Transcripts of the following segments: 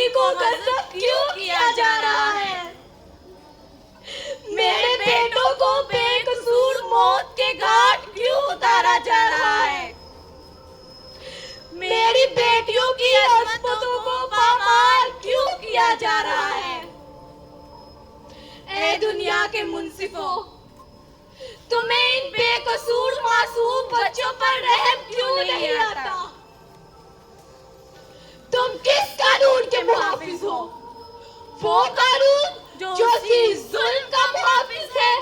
कश्मीरी को गजब क्यों किया जा रहा है? मेरे बेटों को बेकसूर मौत के घाट क्यों उतारा जा रहा है? मेरी बेटियों की अज़मतों को पामाल क्यों किया जा रहा है? ऐ दुनिया के मुंसिफों, तुम्हें इन बेकसूर मासूम बच्चों पर रहम क्यों नहीं आता? तुम किस कानून के मुहाफिज हो? वो कानून जो जुल्म का मुहाफिज है,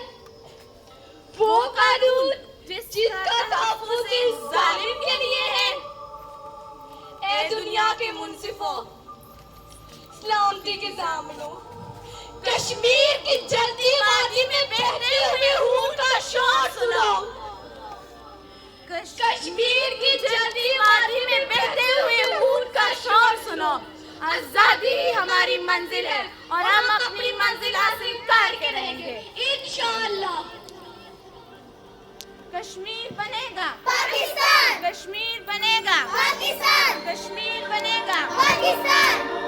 वो कानून जिसका तहफ़्फ़ुज़ इस जालिम के लिए है। ऐ दुनिया के मुंसिफों, सलामती के ज़ामनों, कश्मीर की जलती वादी में बहते हुए खून का शोर सुनो। कश्मीर की जलती वादी में बहते हुए खून का शोर सुनो। आज़ादी हमारी मंजिल है और हम अपनी मंजिल हासिल करके रहेंगे इंशाअल्लाह। कश्मीर बनेगा पाकिस्तान, कश्मीर बनेगा पाकिस्तान, कश्मीर बनेगा पाकिस्तान।